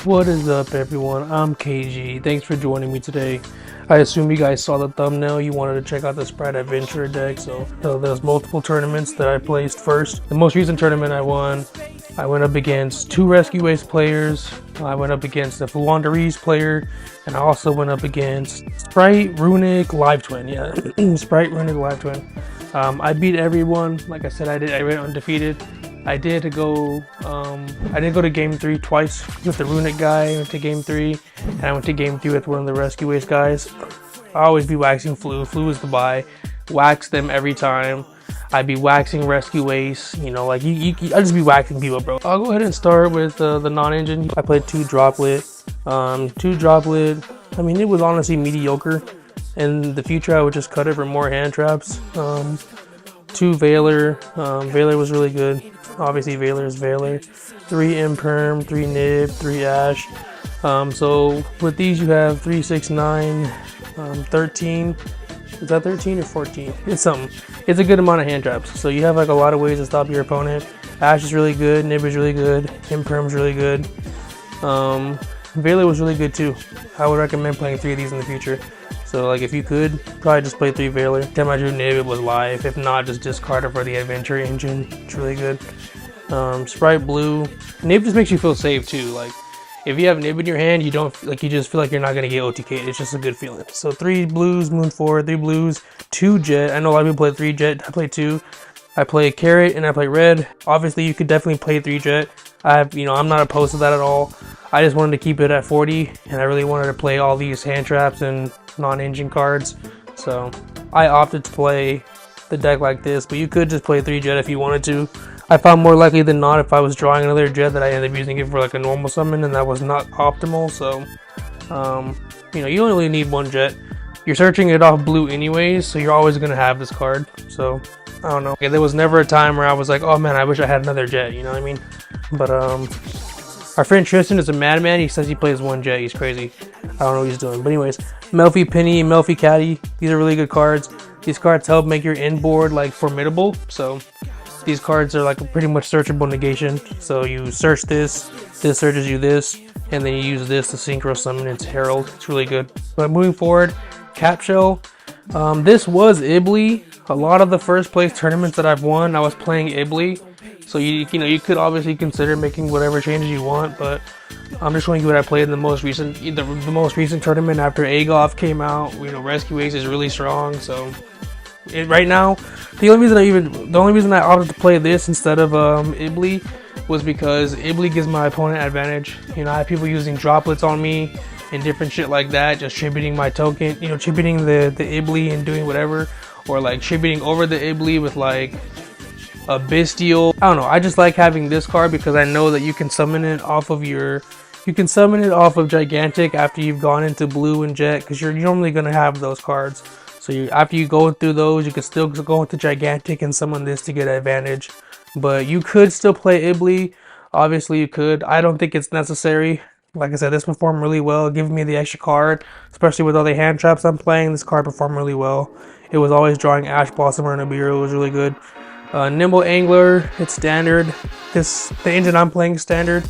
What is up, everyone? I'm KG. Thanks for joining me today. I assume you guys saw the thumbnail. You wanted to check out the Spright Adventure deck. So there's multiple tournaments that I placed first. The most recent tournament I won, I went up against 2 Rescue Ace players. I went up against a Fluanderies player, and I also went up against Spright, Runic, Live Twin. Yeah, Spright, Runic, Live Twin. I beat everyone. Like I said, I went undefeated. I did go to game 3 twice with the Runic guy. I went to game 3, and I went to game 3 with one of the Rescue Ace guys. I always be waxing Flu. Flu is the buy. Wax them every time. I'd be waxing Rescue Ace. You know, like I just be waxing people, bro. I'll go ahead and start with the non-engine. I played 2 Droplet. 2 Droplet. I mean, it was honestly mediocre. In the future, I would just cut it for more hand traps. 2 Veiler. Veiler was really good. Obviously, Veiler is Veiler. 3 Imperm, 3 Nib, 3 Ash. So with these, you have 3, 6, 9, 13. Is that 13 or 14? It's something. It's a good amount of hand traps. So you have like a lot of ways to stop your opponent. Ash is really good. Nib is really good. Imperm is really good. Veiler was really good too. I would recommend playing 3 of these in the future. So like if you could, probably just play 3 Veiler. Time I drew Nib, it was live. If not, just discard it for the Adventure engine. It's really good. Spright Blue. Nib just makes you feel safe too. Like if you have Nib in your hand, you just feel like you're not gonna get OTK'd. It's just a good feeling. So 3 blues, Moon 4, 3 blues, 2 Jet. I know a lot of people play 3 Jet. I play 2. I play Carrot and I play Red. Obviously, you could definitely play 3 Jet. I'm not opposed to that at all. I just wanted to keep it at 40, and I really wanted to play all these hand traps and non-engine cards. So I opted to play the deck like this, but you could just play 3 Jet if you wanted to. I found more likely than not if I was drawing another Jet that I ended up using it for like a normal summon, and that was not optimal. So you only really need 1 Jet. You're searching it off blue anyways, so you're always gonna have this card. So I don't know. Okay, there was never a time where I was like, oh man, I wish I had another Jet, you know what I mean? But our friend Tristan is a madman. He says he plays 1 Jet. He's crazy. I don't know what he's doing. But anyways, Melfi Penny, Melfi Caddy. These are really good cards. These cards help make your inboard like formidable. So these cards are like pretty much searchable negation. So you search this searches you this, and then you use this to synchro summon its Herald. It's really good. But moving forward, Capshell. This was Ibly. A lot of the first place tournaments that I've won, I was playing Ibly. So you could obviously consider making whatever changes you want, but I'm just showing you what I played in the most recent tournament after Agoff came out. Rescue Ace is really strong. So right now, the only reason I opted to play this instead of Ibly was because Ibly gives my opponent advantage. I have people using droplets on me and different shit like that, just tributing my token, tributing the Ibly and doing whatever, or like tributing over the Ibly with like a Bestial. I don't know, I just like having this card because I know that you can summon it off of Gigantic after you've gone into Blue and Jet, because you're normally going to have those cards. So after you go through those, you can still go into Gigantic and summon this to get advantage. But you could still play Ibly. Obviously you could. I don't think it's necessary. Like I said, this performed really well, giving me the extra card, especially with all the hand traps I'm playing. This card performed really well. It was always drawing Ash Blossom or Nibiru. It was really good. Nimble Angler, it's standard. The engine I'm playing is standard.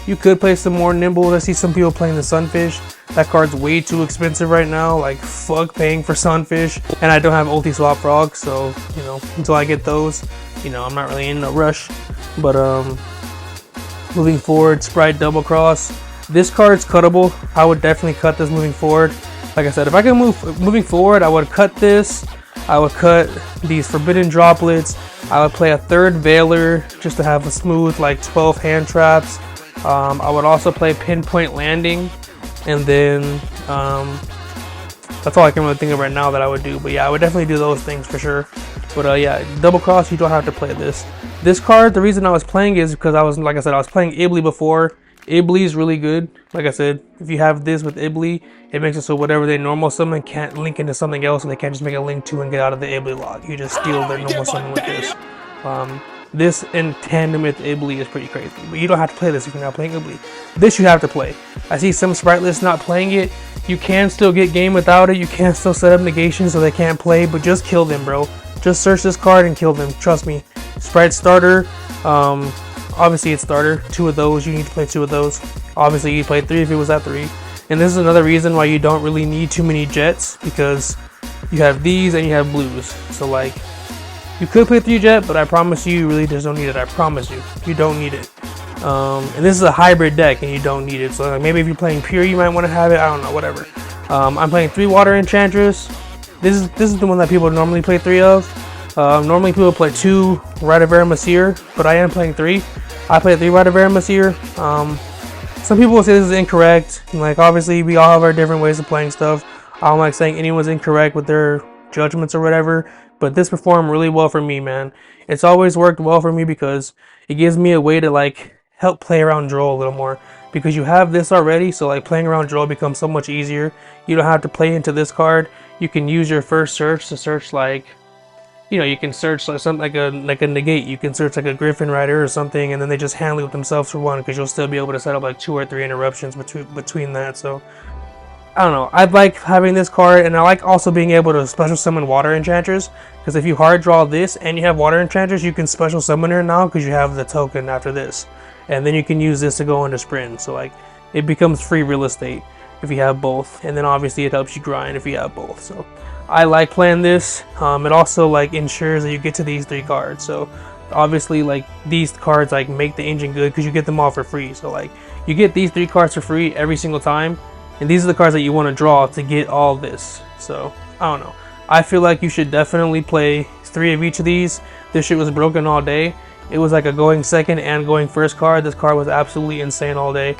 You could play some more Nimble. I see some people playing the Sunfish. That card's way too expensive right now. Like, fuck paying for Sunfish. And I don't have ulti swap Frog, so, until I get those, I'm not really in a rush. But, moving forward, Spright Double Cross. This card's cuttable. I would definitely cut this moving forward. Like I said, if I can moving forward, I would cut this. I would cut these Forbidden Droplets. I would play a 3rd Veiler just to have a smooth like 12 hand traps. I would also play Pinpoint Landing, and then that's all I can really think of right now that I would do. But yeah, I would definitely do those things for sure. But yeah, Double Cross, you don't have to play this. This card, the reason I was playing is because I was playing Ibly before. Ibly is really good. Like I said, if you have this with Ibly, it makes it so whatever they normal summon can't link into something else, and they can't just make a link to and get out of the Ibly lock. You just steal their normal summon with this. This in tandem with Ibly is pretty crazy, but you don't have to play this if you're not playing Ibly. This you have to play. I see some Spright lists not playing it. You can still get game without it. You can still set up negations so they can't play, but just kill them, bro. Just search this card and kill them. Trust me. Spright starter. obviously it's starter. 2 of those, you need to play 2 of those. Obviously you play 3 if it was at 3. And this is another reason why you don't really need too many jets, because you have these and you have blues. So like, you could play 3 jet, but I promise you really just don't need it. I promise you, you don't need it. And this is a hybrid deck and you don't need it. So like, maybe if you're playing pure, you might want to have it. I don't know, whatever. I'm playing 3 water enchantress. This is the one that people normally play 3 of. Normally people play 2 Rite of Aramesir, but I am playing 3. I play 3 Rite of Aramesir. Some people will say this is incorrect. Like, obviously we all have our different ways of playing stuff. I don't like saying anyone's incorrect with their judgments or whatever, but this performed really well for me, man. It's always worked well for me because it gives me a way to like help play around draw a little more, because you have this already. So like, playing around draw becomes so much easier. You don't have to play into this card. You can use your first search to search, like, you know, you can search like something like a negate. You can search like a Griffin Rider or something, and then they just handle it themselves for 1, because you'll still be able to set up like 2 or 3 interruptions between that. So I don't know, I like having this card, and I like also being able to special summon Water Enchanters, because if you hard draw this and you have Water Enchanters, you can special summon her now because you have the token after this, and then you can use this to go into sprint. So like, it becomes free real estate if you have both, and then obviously it helps you grind if you have both. So I like playing this. It also like ensures that you get to these 3 cards. So obviously like, these cards like make the engine good because you get them all for free. So like, you get these 3 cards for free every single time, and these are the cards that you want to draw to get all this. So I don't know, I feel like you should definitely play 3 of each of these. This shit was broken all day. It was like a going second and going first card. This card was absolutely insane all day.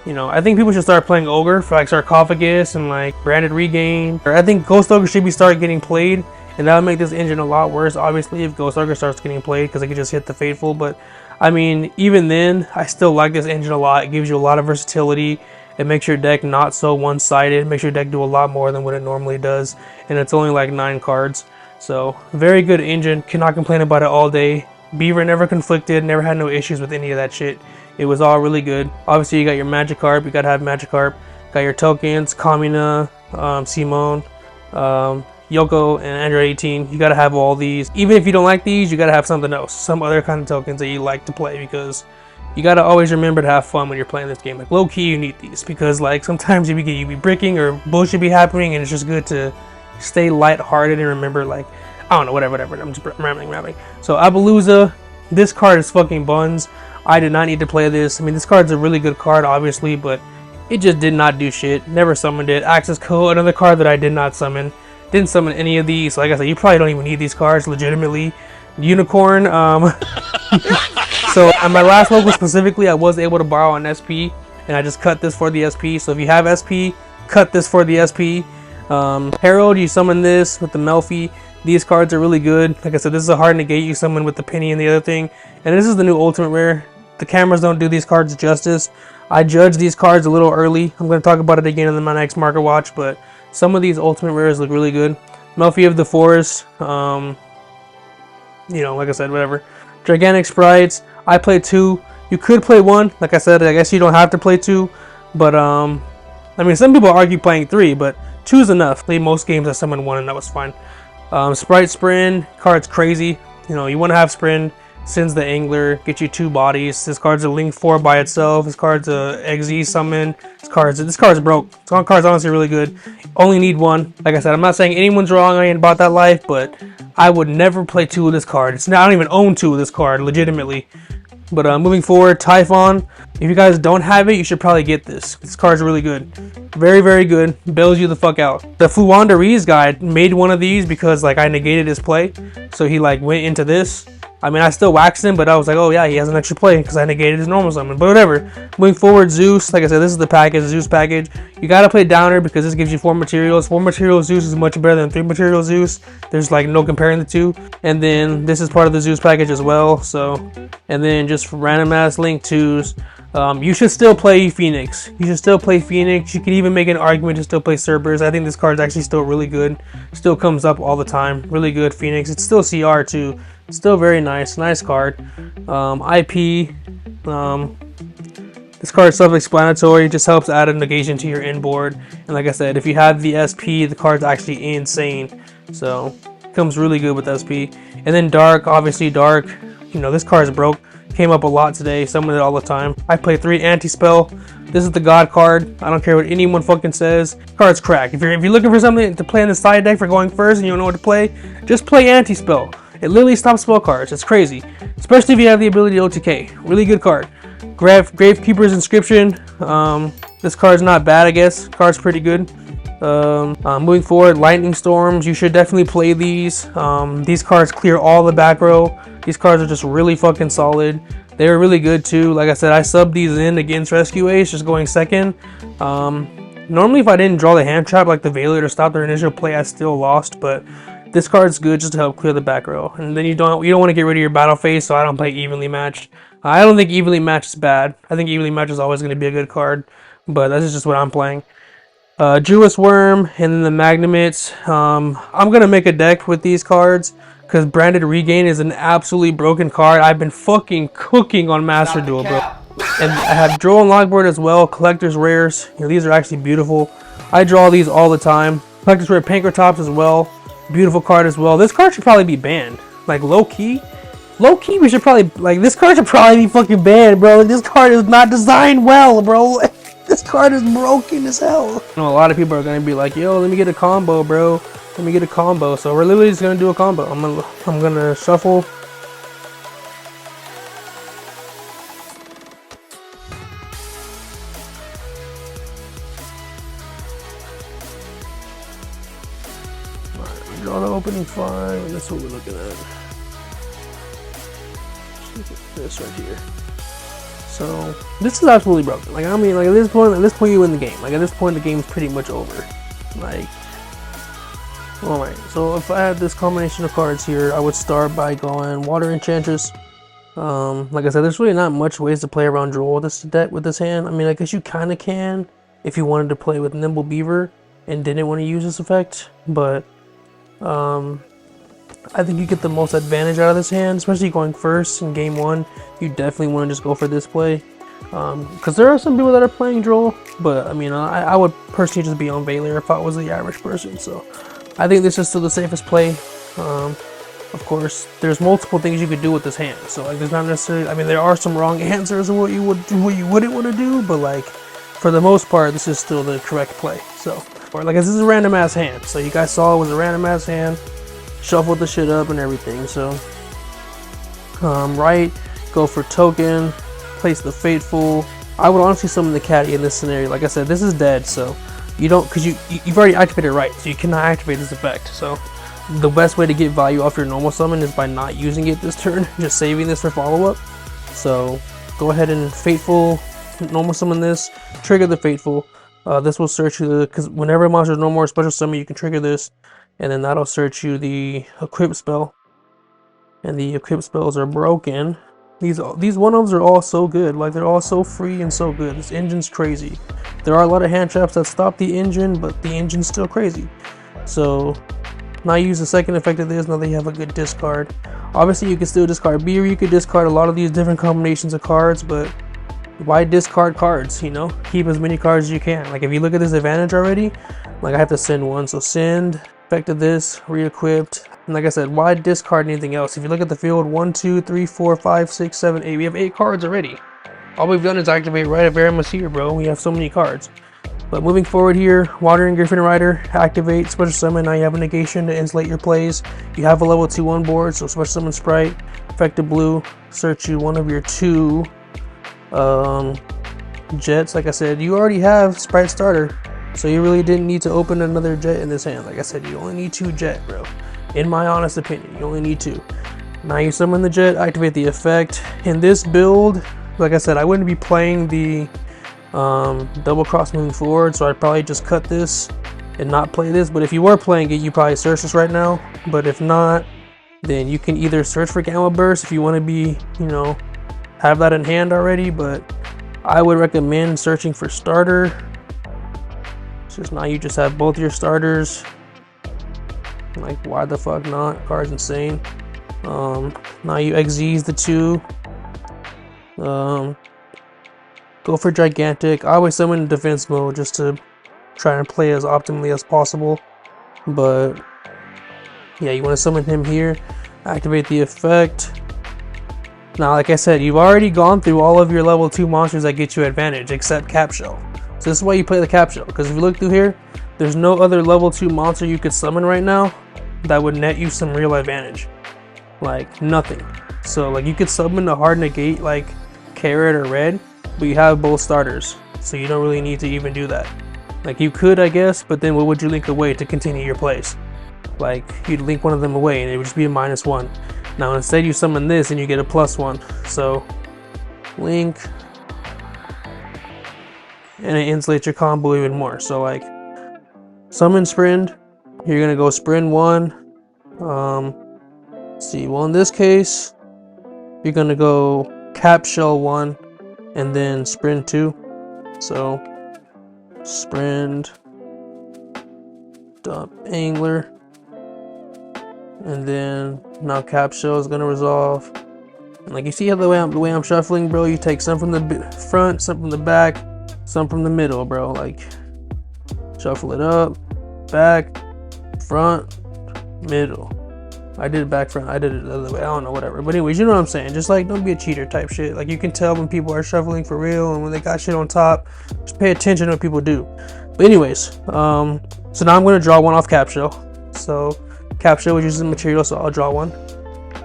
You know, I think people should start playing Ogre for like Sarcophagus and like Branded Regain. I think Ghost Ogre should be started getting played, and that would make this engine a lot worse, obviously, if Ghost Ogre starts getting played, because it could just hit the Fateful. But I mean, even then, I still like this engine a lot. It gives you a lot of versatility. It makes your deck not so one-sided. It makes your deck do a lot more than what it normally does, and it's only like 9 cards. So very good engine. Cannot complain about it all day. Beaver never conflicted, never had no issues with any of that shit. It was all really good. Obviously you got your Magikarp, you gotta have Magikarp. Got your tokens, Kamina, Simone, Yoko, and Android 18. You gotta have all these. Even if you don't like these, you gotta have something else, some other kind of tokens that you like to play, because you gotta always remember to have fun when you're playing this game. Like, low key, you need these, because like, sometimes you be bricking or bullshit be happening, and it's just good to stay lighthearted and remember, like, I don't know, whatever. I'm just rambling. So Appaloosa, this card is fucking buns. I did not need to play this. I mean, this card's a really good card, obviously, but it just did not do shit. Never summoned it. Access Code, another card that I did not summon. Didn't summon any of these. Like I said, you probably don't even need these cards, legitimately. Unicorn, so on my last local specifically, I was able to borrow an SP, and I just cut this for the SP. So if you have SP, cut this for the SP. Herald, you summon this with the Melfi. These cards are really good. Like I said, this is a hard negate you summon with the Penny and the other thing. And this is the new Ultimate Rare. The cameras don't do these cards justice. I judged these cards a little early. I'm going to talk about it again in my next market watch, but some of these Ultimate Rares look really good. Melfi of the Forest. You know, like I said, whatever. Gigantic Sprites. I played 2. You could play 1. Like I said, I guess you don't have to play 2. But, I mean, some people argue playing 3, but 2 is enough. Played most games I summoned 1, and that was fine. Spright Sprint. Card's crazy. You know, you want to have Sprint. Sends the Angler. Get you 2 bodies. This card's a Link 4 by itself. This card's a XZ summon. This card's broke. This card's honestly really good. Only need 1. Like I said, I'm not saying anyone's wrong. I ain't about that life, but I would never play 2 of this card. I don't even own 2 of this card, legitimately. But moving forward, Typhon. If you guys don't have it, you should probably get this. This card's really good. Very, very good. Bails you the fuck out. The Fluandereeze guy made one of these because like I negated his play. So he like went into this. I mean, I still waxed him, but I was like, oh yeah, he has an extra play because I negated his normal summon. But whatever. Moving forward, Zeus. Like I said, this is the package, Zeus package. You gotta play Downer because this gives you 4 materials. 4 material Zeus is much better than 3 material Zeus. There's like no comparing the two. And then this is part of the Zeus package as well. So, and then just random ass Link 2s. You should still play Phoenix. You should still play Phoenix. You can even make an argument to still play Cerberus. I think this card's actually still really good. Still comes up all the time. Really good Phoenix. It's still CR too. Still very nice. Nice card. IP. This card is self-explanatory. Just helps add a negation to your inboard. And like I said, if you have the SP, the card's actually insane. So, comes really good with SP. And then Dark. Obviously Dark. You know, this card's broke. Came up a lot today, summon it all the time. I play 3 anti-spell. This is the god card. I don't care what anyone fucking says. Card's crack. If you're looking for something to play in the side deck for going first and you don't know what to play, just play anti-spell. It literally stops spell cards. It's crazy. Especially if you have the ability to OTK. Really good card. Gravekeeper's Inscription. This card's not bad, I guess. Card's pretty good. Moving forward, Lightning Storms. You should definitely play these. These cards clear all the back row. These cards are just really fucking solid. They're really good too. Like I said, I subbed these in against Rescue Ace, just going second. Normally if I didn't draw the hand trap like the Veiler to stop their initial play, I still lost, but this card's good just to help clear the back row. And then you don't want to get rid of your battle phase, so I don't play Evenly Matched. I don't think Evenly Matched is bad. I think Evenly Matched is always going to be a good card, but that's just what I'm playing. Jewess Worm and then the Magnemites. I'm going to make a deck with these cards because Branded Regain is an absolutely broken card. I've been fucking cooking on Master Duel, bro. And I have Droll and Logboard as well. Collector's Rares. You know, these are actually beautiful. I draw these all the time. Collector's Rare Pankratops as well. Beautiful card as well. This card should probably be banned. Like low key, we should probably, like, this card should probably be fucking banned, bro. Like, this card is not designed well, bro. This card is broken as hell. You know, a lot of people are gonna be like, yo, let me get a combo, bro. Let me get a combo. So we're literally just gonna do a combo. I'm gonna shuffle. Alright, we draw the opening 5, and that's what we're looking at. Look at this right here. So this is absolutely broken. Like, I mean, like at this point you win the game. Like at this point the game's pretty much over. Like, all right. So if I had this combination of cards here, I would start by going Water Enchantress. Like I said, there's really not much ways to play around Droll with this deck with this hand. I mean, I guess you kind of can if you wanted to play with Nimble Beaver and didn't want to use this effect, but I think you get the most advantage out of this hand, especially going first in game 1. You definitely want to just go for this play, because there are some people that are playing Droll, but I mean, I would personally just be on Veiler if I was the average person. So I think this is still the safest play. Of course, there's multiple things you could do with this hand, so like there's not necessarily, I mean, there are some wrong answers of what you wouldn't want to do, but like for the most part, this is still the correct play. So, or like, this is a random ass hand, so you guys saw it was a random ass hand. Shuffled the shit up and everything. So right, go for token, place the Fateful. I would honestly summon the Caddy in this scenario. Like I said, this is dead, so you don't, because you've already activated right, so you cannot activate this effect. So the best way to get value off your normal summon is by not using it this turn, just saving this for follow-up. So go ahead and Fateful, normal summon this, trigger the Fateful. This will search you, because whenever a monster is no more special summon, you can trigger this, and then that'll search you the equip spell. And the equip spells are broken. These one-ofs are all so good. Like, they're all so free and so good. This engine's crazy. There are a lot of hand traps that stop the engine, but the engine's still crazy. So now you use the second effect of this. Now that you have a good discard. Obviously you can still discard Beer. You could discard a lot of these different combinations of cards, but why discard cards? You know, keep as many cards as you can. Like, if you look at this advantage already, like, I have to send one, so send, effect of this, re-equipped. And like I said, why discard anything else? If you look at the field, 1, 2, 3, 4, 5, 6, 7, 8, we have 8 cards already. All we've done is activate Rite of Aramis here, bro. We have so many cards. But moving forward here, Wandering Griffin Rider, activate, special summon. Now you have a negation to insulate your plays. You have a level 2 on board, so special summon Spright, effective blue, search you one of your 2 jets. Like I said, you already have Spright starter, so you really didn't need to open another jet in this hand. Like I said, you only need 2 jet, bro. In my honest opinion, you only need 2. Now you summon the jet, activate the effect. In this build, like I said, I wouldn't be playing the double cross moving forward, so I'd probably just cut this and not play this. But if you were playing it, you probably search this right now. But if not, then you can either search for Gamma Burst if you want to be, you know, have that in hand already. But I would recommend searching for starter. Just now you just have both your starters. Like, why the fuck not? Card's insane. Now you exes the 2. Go for Gigantic. I always summon in defense mode just to try and play as optimally as possible. But yeah, you want to summon him here. Activate the effect. Now, like I said, you've already gone through all of your level 2 monsters that get you advantage, except Cap Shell. So this is why you play the Cap Shell, because if you look through here, there's no other level 2 monster you could summon right now that would net you some real advantage. Like, nothing. So, like, you could summon a hard negate like Carrot or Red, but you have both starters, so you don't really need to even do that. Like, you could, I guess, but then what would you link away to continue your plays? Like, you'd link one of them away and it would just be a -1. Now instead you summon this and you get a +1. So link, and it insulates your combo even more. So like summon Sprint, you're gonna go Sprint 1. Let's see, well in this case you're gonna go Cap Shell 1 and then Sprint 2. So Sprint dump Angler, and then now Cap Shell is gonna resolve. And like you see how the way I'm shuffling, bro, you take some from the front, some from the back, some from the middle, bro. Like shuffle it up, back, front, middle. I did it back front, I did it the other way, I don't know, whatever. But anyways, you know what I'm saying, just like don't be a cheater type shit. Like you can tell when people are shuffling for real and when they got shit on top. Just pay attention to what people do. But anyways, so now I'm gonna draw one off Cap Shell. So Cap Shell, which uses material, so I'll draw one.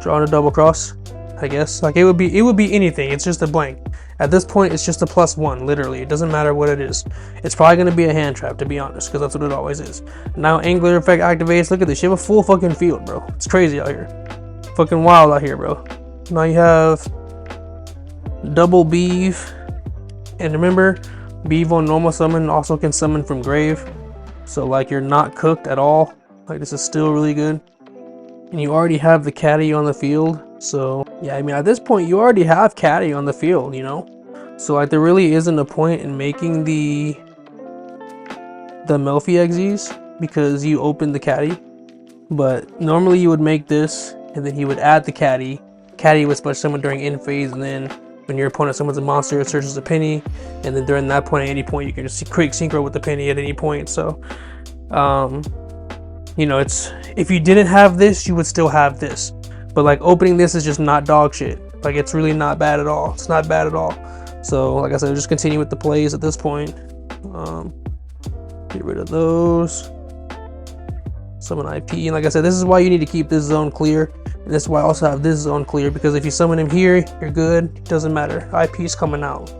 Draw on a double cross, I guess. Like it would be anything. It's just a blank. At this point, it's just a +1. Literally, it doesn't matter what it is. It's probably gonna be a hand trap, to be honest, because that's what it always is. Now Angler effect activates. Look at this. You have a full fucking field, bro. It's crazy out here. Fucking wild out here, bro. Now you have double Beeve, and remember, Beeve on normal summon also can summon from grave. So like you're not cooked at all. Like this is still really good. And you already have the caddy on the field. So yeah, I mean at this point you already have caddy on the field, you know? So like there really isn't a point in making the Melfi XZs because you opened the caddy. But normally you would make this and then he would add the caddy. Caddy would splash someone during end phase, and then when your opponent summons a monster, it searches a penny, and then during that point, at any point, you can just quick synchro with the penny at any point. So, you know, it's if you didn't have this, you would still have this. But like opening this is just not dog shit. Like it's really not bad at all. It's not bad at all. So like I said, just continue with the plays at this point. Get rid of those. Summon IP, and like I said, this is why you need to keep this zone clear. And that's why I also have this zone clear, because if you summon him here, you're good. It doesn't matter. IP's coming out.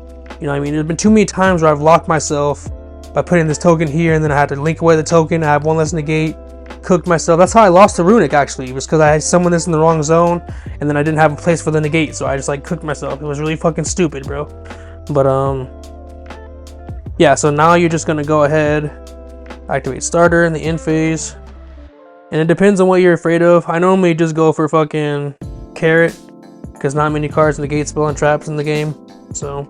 You know what I mean? There's been too many times where I've locked myself by putting this token here, and then I had to link away the token. I have one less negate. Cooked myself. That's how I lost to Runic, actually. It was because I had summoned this in the wrong zone, and then I didn't have a place for the negate, so I just like cooked myself. It was really fucking stupid, bro. But yeah. So now you're just gonna go ahead, activate starter in the end phase. And it depends on what you're afraid of. I normally just go for fucking Carrot, because not many cards negate spell and traps in the game. So,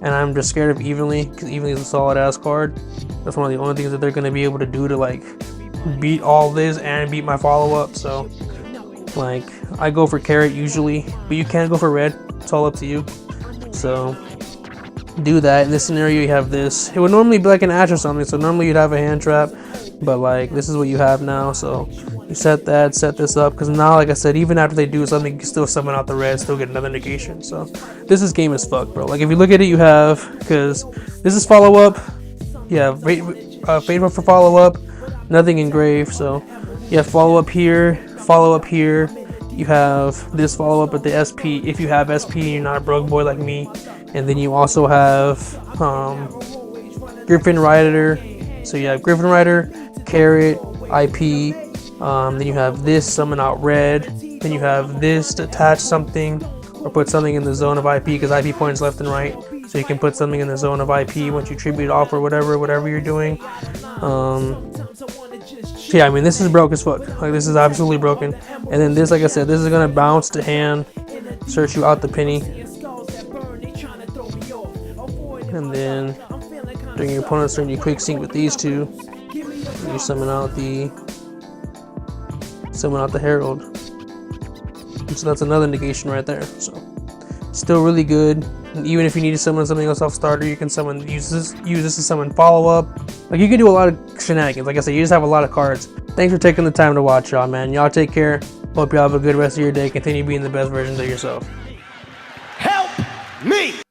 and I'm just scared of Evenly, because Evenly is a solid ass card. That's one of the only things that they're going to be able to do to like beat all this and beat my follow up. So, like, I go for Carrot usually, but you can go for Red. It's all up to you. So, do that. In this scenario, you have this. It would normally be like an Ash or something, so normally you'd have a hand trap. But like this is what you have now, so you set that, set this up, because now, like I said, even after they do something, you can still summon out the red, still get another negation. So this is game as fuck, bro. Like if you look at it, you have, because this is follow up, yeah, faithful for follow up, nothing engrave. So you have follow up here, you have this follow up at the SP if you have SP and you're not a broke boy like me, and then you also have Griffin Rider. So you have Griffin Rider, Carrot, IP, then you have this summon out red, then you have this to attach something or put something in the zone of IP, because IP points left and right, so you can put something in the zone of IP once you tribute off or whatever you're doing. So yeah, I mean this is broke as fuck. Like this is absolutely broken. And then this, like I said, this is gonna bounce to hand, search you out the penny, and then during your opponent's turn, you quick sync with these two. You summon out the Herald. And so that's another negation right there. So still really good. And even if you need to summon something else off starter, you can use this to summon follow up. Like you can do a lot of shenanigans. Like I said, you just have a lot of cards. Thanks for taking the time to watch, y'all, man. Y'all take care. Hope y'all have a good rest of your day. Continue being the best versions of yourself. Me!